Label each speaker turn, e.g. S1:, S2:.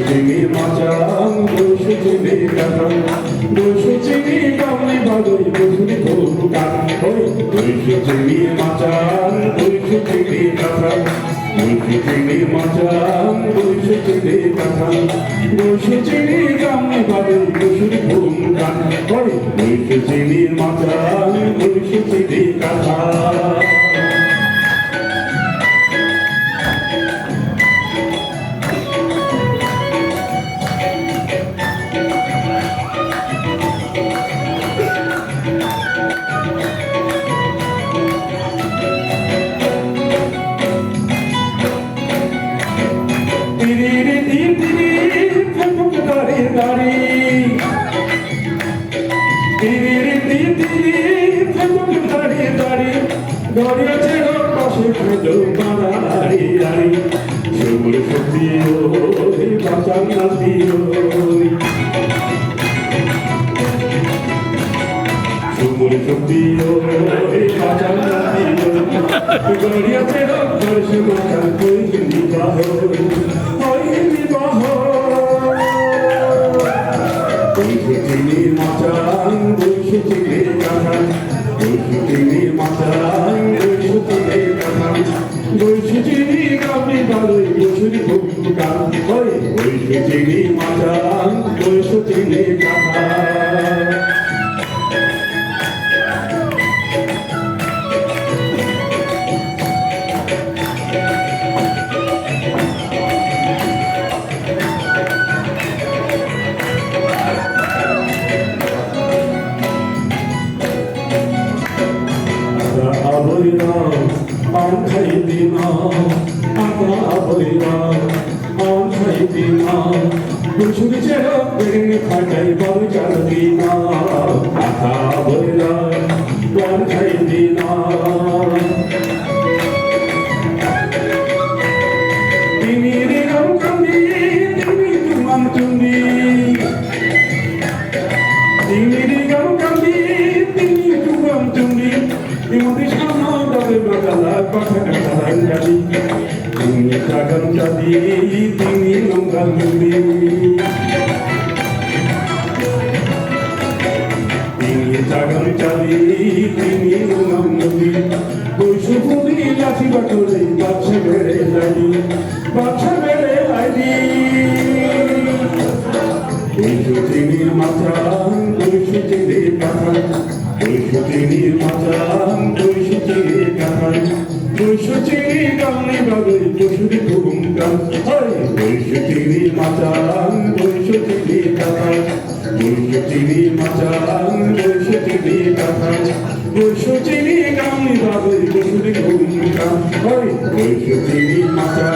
S1: চিনি মাচাং দুশো চিনি কাঁঠাল দুশো চিনি কামলি বাদই বসুরি ভুটান ওই দুশো চিনি মাচাং দুশো চিনি কাঁঠাল দুশো চিনি মাচাং দুশো চিনি কাঁঠাল দুশো চিনি কামলি বাদই বসুরি ভুটান ওই দুশো চিনি মাচাং দুশো চিনি কাঁঠাল Gloria te lo paso cuando parari ari Sobre su tío y pasan al tío Sobre su tío y pasan al tío Gloria te lo paso cuando mi bajo Hoy mi bajo Hoy se tiene matan, hoy se tiene cajan Hoy se tiene matan দুইশো চিনি কামলি বাদই বসুরি ভুটান ওই দুইশো চিনি মাচাং দুইশো চিনি কাঁঠাল On Haydina, Aka Aboira, on Haydina, Bushuri Chera, Bring Hatai Baluchadina, Aka Aboira, on Haydina. Tini Ram Kandi, Tini Tumam Tundi, Tini Ram Kandi, Tini Tumam Tundi, Imudishana. Tini takkan jadi, tini nonggal mimpi. Tini takkan jadi, tini nonggal mimpi. Busu puni lati bakuri, baca bere lagi. Busu tini matang, busu tini pakar, busu tini matang, busu tini pakar. দুইশো চিনি কামলি বাদই বসুরি ভুটান ওই দুইশো চিনি মাচাং দুইশো চিনি কাঁঠাল দুইশো চিনি মাচাং দুইশো চিনি কাঁঠাল দুইশো চিনি কামলি বাদই বসুরি ভুটান ওই দুইশো চিনি মাচাং